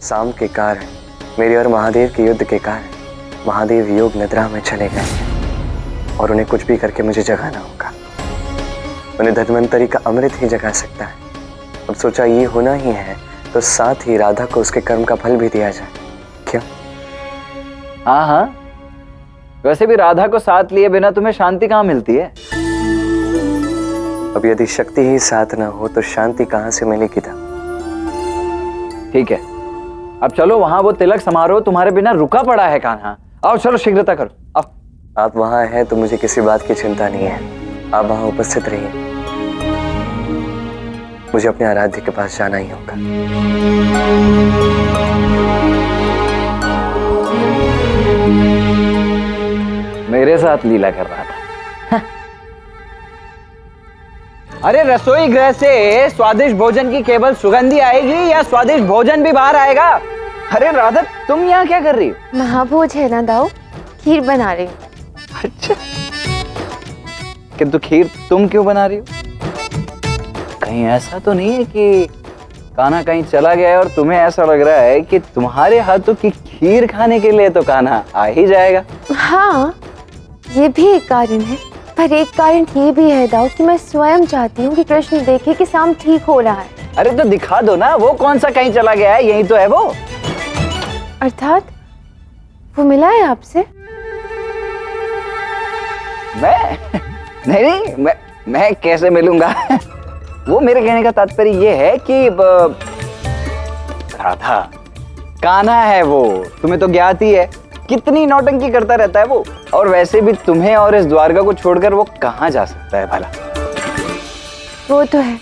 शाम के कारण मेरे और महादेव के युद्ध के कारण महादेव योग निद्रा में चले गए और उन्हें कुछ भी करके मुझे जगाना होगा। उन्हें धन्वंतरी का अमृत ही जगा सकता है। अब सोचा ये होना ही है तो साथ ही राधा को उसके कर्म का फल भी दिया जाए। क्यों? हाँ हाँ, वैसे भी राधा को साथ लिए बिना तुम्हें शांति कहाँ मिलती है? अब यदि शक्ति ही साथ ना हो तो शांति कहाँ से मिलेगी था? ठीक है, अब चलो, वहां वो तिलक समारोह तुम्हारे बिना रुका पड़ा है कान्हा। आओ चलो, शीघ्रता करो, आओ। आप वहां हैं तो मुझे किसी बात की चिंता नहीं है। आप वहां उपस्थित रहिए, मुझे अपने आराध्य के पास जाना ही होगा। मेरे साथ लीला कर रहा था। अरे रसोई गृह से स्वादिष्ट भोजन की केवल सुगंधी आएगी या स्वादिष्ट भोजन भी बाहर आएगा? अरे राधा, तुम यहाँ क्या कर रही हो? महाभोज है ना दाऊ, खीर बना रही हूँ। अच्छा, किंतु खीर तुम क्यों बना रही हो? कहीं ऐसा तो नहीं है कि कान्हा कहीं चला गया है और तुम्हें ऐसा लग रहा है कि तुम्हारे हाथों की खीर खाने के लिए तो कान्हा आ ही जाएगा? हाँ, ये भी एक कारण है, पर एक कारण ये भी है दाऊ कि मैं स्वयं चाहती हूँ कि कृष्ण देखे कि शाम ठीक हो रहा है। अरे तो दिखा दो ना, वो कौन सा कहीं चला गया है, यही तो है वो। अर्थात वो मिला है आपसे? मैं कैसे मिलूंगा? वो मेरे कहने का तात्पर्य ये है कि राधा, कान्हा है वो, तुम्हें तो ज्ञात ही है, कितनी नौटंकी करता रहता है वो। और वैसे भी तुम्हें और इस द्वारका को छोड़कर वो कहाँ जा सकता है भला? वो तो है,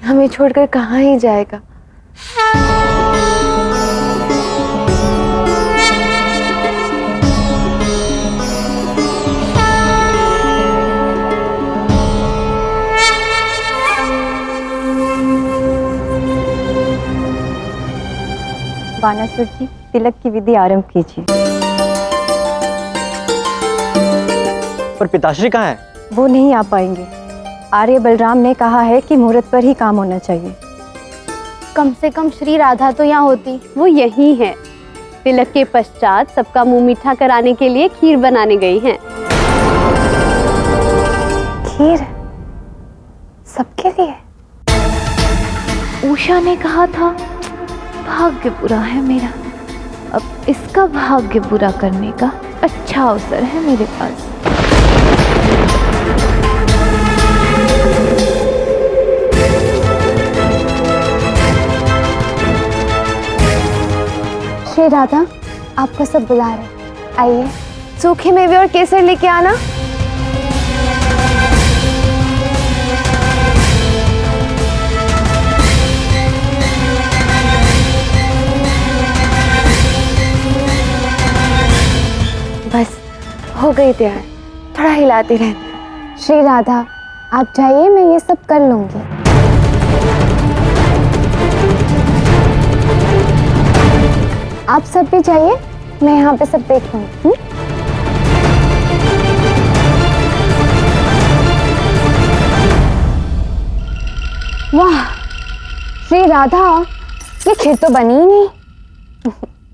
हमें छोड़कर कहाँ ही जाएगा। बानासुर जी, तिलक की विधि आरंभ कीजिए। पर पिताश्री कहाँ है? वो नहीं आ पाएंगे। आर्य बलराम ने कहा है कि मुहूर्त पर ही काम होना चाहिए। कम से कम श्री राधा तो यहाँ होती। वो यही है। तिलक के पश्चात सबका मुंह मीठा कराने के लिए खीर बनाने गई हैं। खीर सबके लिए? उषा ने कहा था भाग्य बुरा है मेरा, अब इसका भाग्य बुरा करने का अच्छा अवसर है मेरे पास। श्री राधा, आपको सब बुला रहे, आइए। सूखे मेवे और केसर लेके आना। बस हो गई तैयार, थोड़ा हिलाती रहना। श्री राधा, आप जाइए, मैं ये सब कर लूंगी। आप सब भी जाइए, मैं यहाँ पे सब देख लूंगी। वाह श्री राधा, ये खीर तो बनी ही नहीं।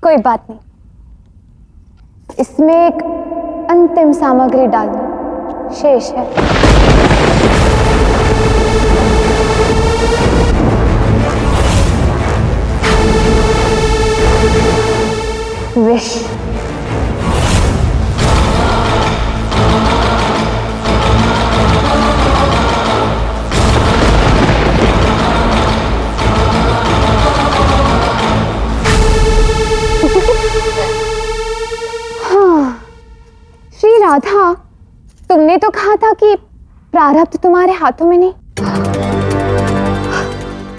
कोई बात नहीं, इसमें एक अंतिम सामग्री डालनी शेष है। विष। श्री राधा, तुमने तो कहा था कि प्रारब्ध तुम्हारे हाथों में नहीं।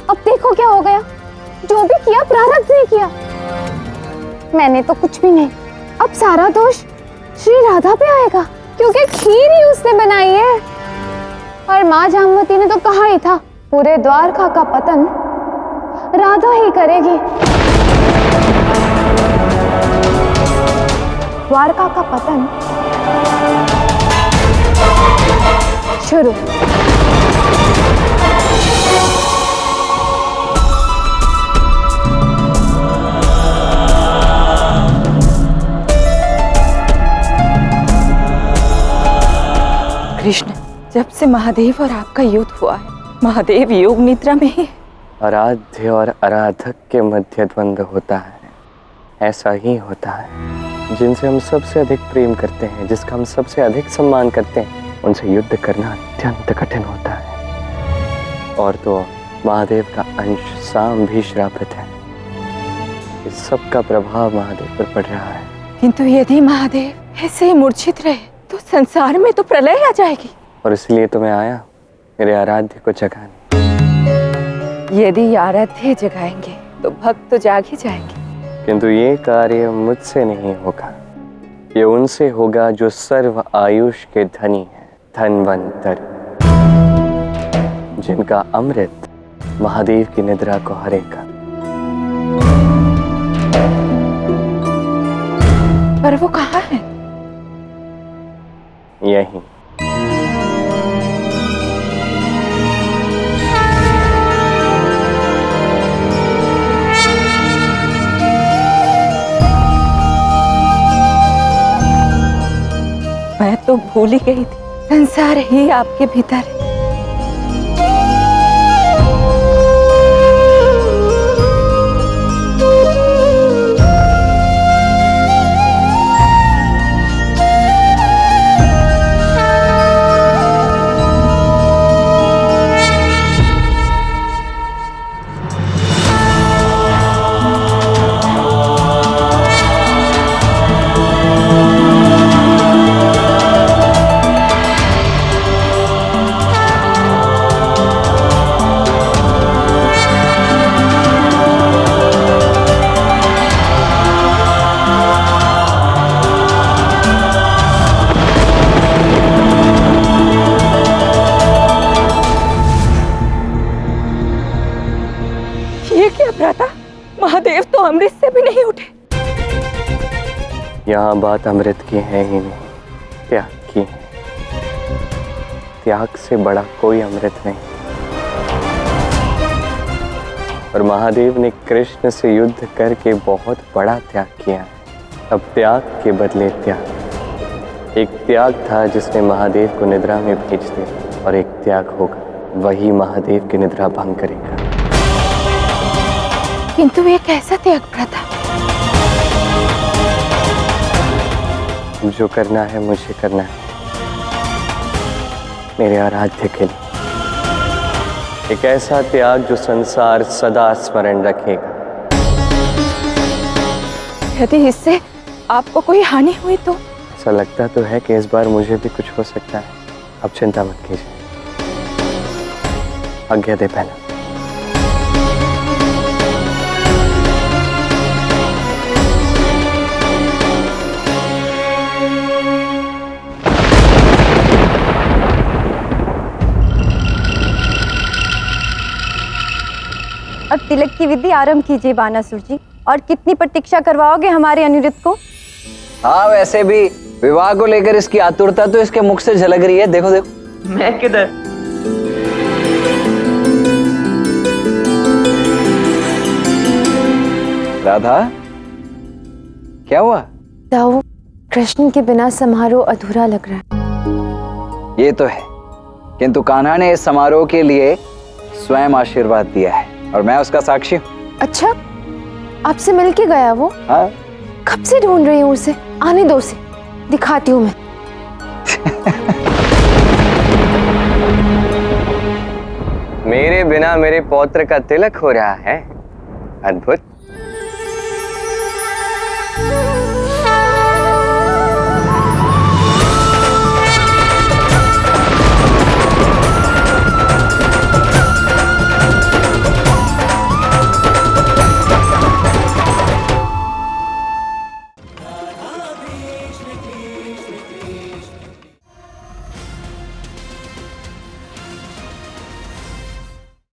अब देखो क्या हो गया, जो भी किया प्रारब्ध ने किया, मैंने तो कुछ भी नहीं। अब सारा दोष श्री राधा पे आएगा, क्योंकि खीर ही उसने बनाई है। और माँ जामवती ने तो कहा ही था, पूरे द्वारका का पतन राधा ही करेगी। द्वारका का पतन शुरू। जब से महादेव और आपका युद्ध हुआ है, महादेव योग निद्रा में ही है। आराध्य और आराधक के मध्य द्वंद्व होता है, ऐसा ही होता है। जिनसे हम सबसे अधिक प्रेम करते हैं, जिसका हम सबसे अधिक सम्मान करते हैं, उनसे युद्ध करना अत्यंत कठिन होता है। और तो महादेव का अंश साम भी श्रापित है। इस सब का प्रभाव महादेव पर पड़ रहा है। किंतु यदि महादेव ऐसे ही मूर्छित रहे तो संसार में तो प्रलय आ जाएगी। और इसलिए तो मैं आया मेरे आराध्य को जगाने। यदि आराध्य जगाएंगे तो भक्त तो जाग ही जाएंगे। किंतु ये कार्य मुझसे नहीं होगा, ये उनसे होगा जो सर्व आयुष के धनी है, धनवंतर, जिनका अमृत महादेव की निद्रा को हरेगा। पर वो कहाँ है? यही। मैं तो भूल ही गई थी, संसार ही आपके भीतर है। महादेव तो अमृत से भी नहीं उठे। यहाँ बात अमृत की है ही नहीं, त्याग की है। त्याग से बड़ा कोई अमृत नहीं। और महादेव ने कृष्ण से युद्ध करके बहुत बड़ा त्याग किया है। अब त्याग के बदले त्याग। एक त्याग था जिसने महादेव को निद्रा में भेज दिया, और एक त्याग होगा वही महादेव की निद्रा भंग करेगा। किंतु ये कैसा त्याग प्रथा? जो करना है मुझे करना है, मेरे आराध्य के लिए। एक ऐसा त्याग जो संसार सदा स्मरण रखेगा। यदि इससे आपको कोई हानि हुई तो? ऐसा लगता तो है कि इस बार मुझे भी कुछ हो सकता है। अब चिंता मत कीजिए, आज्ञा दे पहला। अब तिलक की विधि आरंभ कीजिए बानासुर जी। और कितनी प्रतीक्षा करवाओगे हमारे अनिरुद्ध को? हाँ, वैसे भी विवाह को लेकर इसकी आतुरता तो इसके मुख से झलक रही है। देखो देखो। मैं किधर? राधा, क्या हुआ? दाऊ, कृष्ण के बिना समारोह अधूरा लग रहा है। ये तो है, किंतु कान्हा ने इस समारोह के लिए स्वयं आशीर्वाद दिया है और मैं उसका साक्षी हूँ। अच्छा, आपसे मिल के गया वो? हाँ। कब से ढूंढ रही हूँ उसे। आने दो उसे, दिखाती हूँ मैं। मेरे बिना मेरे पौत्र का तिलक हो रहा है। अद्भुत।